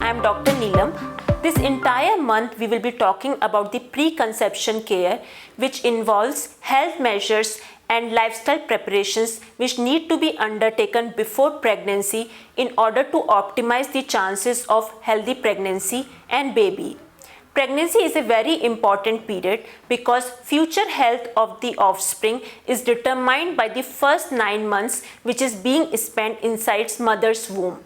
I am Dr. Neelam. This entire month we will be talking about the pre-conception care, which involves health measures and lifestyle preparations which need to be undertaken before pregnancy in order to optimize the chances of healthy pregnancy and baby. Pregnancy is a very important period because future health of the offspring is determined by the first 9 months which is being spent inside mother's womb.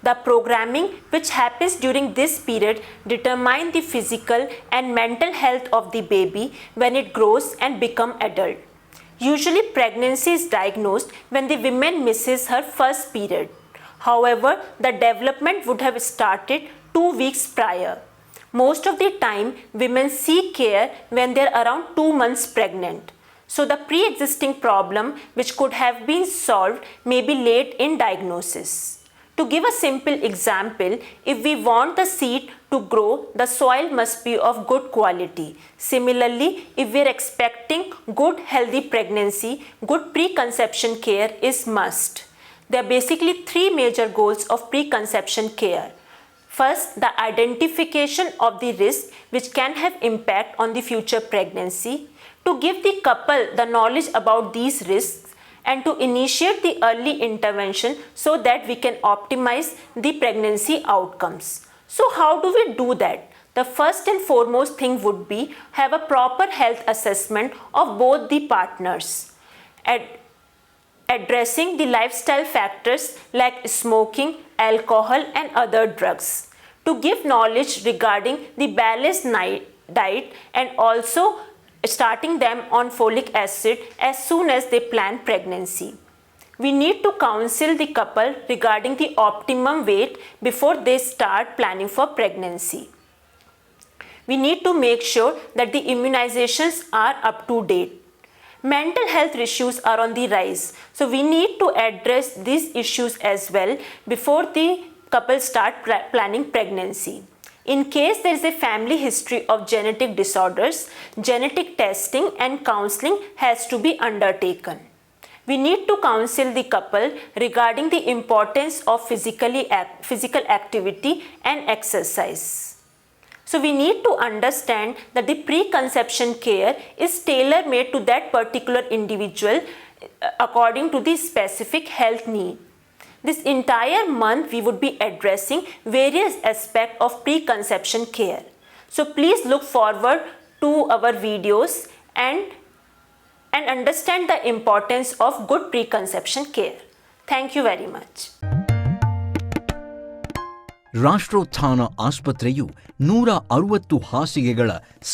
The programming which happens during this period determines the physical and mental health of the baby when it grows and becomes adult. Usually pregnancy is diagnosed when the woman misses her first period. However, the development would have started 2 weeks prior. Most of the time, women seek care when they are around 2 months pregnant. So the pre-existing problem which could have been solved may be late in diagnosis. To give a simple example, if we want the seed to grow, the soil must be of good quality. Similarly, if we are expecting good healthy pregnancy, good preconception care is must. There are basically 3 major goals of preconception care. First, the identification of the risk which can have impact on the future pregnancy, to give the couple the knowledge about these risks and to initiate the early intervention so that we can optimize the pregnancy outcomes. So how do we do that? The first and foremost thing would be have a proper health assessment of both the partners. Addressing the lifestyle factors like smoking, alcohol and other drugs. To give knowledge regarding the balanced diet and also starting them on folic acid as soon as they plan pregnancy. We need to counsel the couple regarding the optimum weight before they start planning for pregnancy. We need to make sure that the immunizations are up to date. Mental health issues are on the rise, so we need to address these issues as well before the couple start planning pregnancy. In case there is a family history of genetic disorders, genetic testing and counseling has to be undertaken. We need to counsel the couple regarding the importance of physical activity and exercise. So we need to understand that the preconception care is tailor-made to that particular individual according to the specific health need. This entire month we would be addressing various aspects of preconception care. So please look forward to our videos and understand the importance of good preconception care. Thank you very much. Rashtrotthana ಆಸ್ಪತ್ರೆಯು 160 ಹಾಸಿಗೆಗಳ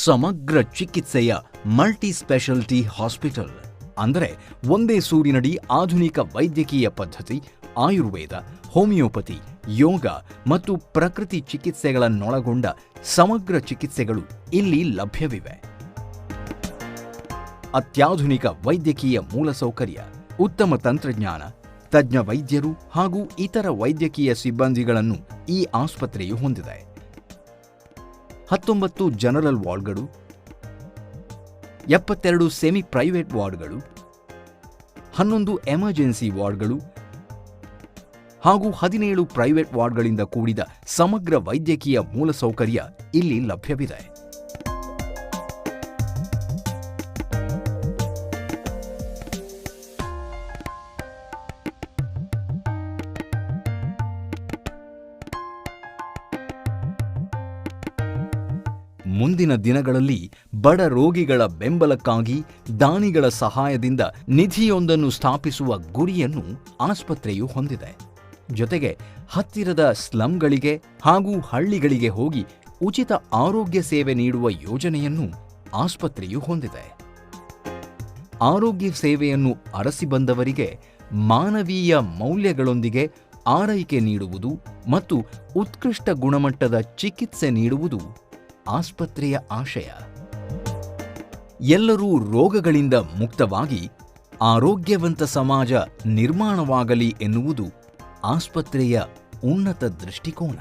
ಸಮಗ್ರ ಚಿಕಿತ್ಸೆಯ multi speciality hospital. ಅಂದರೆ ಒಂದೇ ಸೂರಿನಡಿ ಆಧುನಿಕ ವೈದ್ಯಕೀಯ ಪದ್ಧತಿ, Ayurveda, homeopathy, ಯೋಗ ಮತ್ತು ಪ್ರಕೃತಿ ಚಿಕಿತ್ಸೆಗಳನ್ನೊಳಗೊಂಡ ಸಮಗ್ರ ಚಿಕಿತ್ಸೆಗಳು ಇಲ್ಲಿ ಲಭ್ಯವಿವೆ. ಅತ್ಯಾಧುನಿಕ ವೈದ್ಯಕೀಯ ಮೂಲಸೌಕರ್ಯ, ಉತ್ತಮ ತಂತ್ರಜ್ಞಾನ, ತಜ್ಞ ವೈದ್ಯರು ಹಾಗೂ ಇತರ ವೈದ್ಯಕೀಯ ಸಿಬ್ಬಂದಿಗಳನ್ನು ಈ ಆಸ್ಪತ್ರೆಯು ಹೊಂದಿದೆ. 19 ಜನರಲ್ ವಾರ್ಡ್ಗಳು, 72 ಸೆಮಿ ಪ್ರೈವೇಟ್ ವಾರ್ಡ್ಗಳು, 11 ಎಮರ್ಜೆನ್ಸಿ ವಾರ್ಡ್ಗಳು ಹಾಗೂ 17 ಪ್ರೈವೇಟ್ ವಾರ್ಡ್ಗಳಿಂದ ಕೂಡಿದ ಸಮಗ್ರ ವೈದ್ಯಕೀಯ ಮೂಲಸೌಕರ್ಯ ಇಲ್ಲಿ ಲಭ್ಯವಿದೆ. ಮುಂದಿನ ದಿನಗಳಲ್ಲಿ ಬಡ ರೋಗಿಗಳ ಬೆಂಬಲಕ್ಕಾಗಿ ದಾನಿಗಳ ಸಹಾಯದಿಂದ ನಿಧಿಯೊಂದನ್ನು ಸ್ಥಾಪಿಸುವ ಗುರಿಯನ್ನು ಆಸ್ಪತ್ರೆಯು ಹೊಂದಿದೆ. ಜೊತೆಗೆ ಹತ್ತಿರದ ಸ್ಲಂಗಳಿಗೆ ಹಾಗೂ ಹಳ್ಳಿಗಳಿಗೆ ಹೋಗಿ ಉಚಿತ ಆರೋಗ್ಯ ಸೇವೆ ನೀಡುವ ಯೋಜನೆಯನ್ನು ಆಸ್ಪತ್ರೆಯು ಹೊಂದಿದೆ. ಆರೋಗ್ಯ ಸೇವೆಯನ್ನು ಅರಸಿ ಬಂದವರಿಗೆ ಮಾನವೀಯ ಮೌಲ್ಯಗಳೊಂದಿಗೆ ಆರೈಕೆ ನೀಡುವುದು ಮತ್ತು ಉತ್ಕೃಷ್ಟ ಗುಣಮಟ್ಟದ ಚಿಕಿತ್ಸೆ ನೀಡುವುದು ಆಸ್ಪತ್ರೆಯ ಆಶಯ. ಎಲ್ಲರೂ ರೋಗಗಳಿಂದ ಮುಕ್ತವಾಗಿ ಆರೋಗ್ಯವಂತ ಸಮಾಜ ನಿರ್ಮಾಣವಾಗಲಿ ಎನ್ನುವುದು ಆಸ್ಪತ್ರೆಯ ಉನ್ನತ ದೃಷ್ಟಿಕೋನ.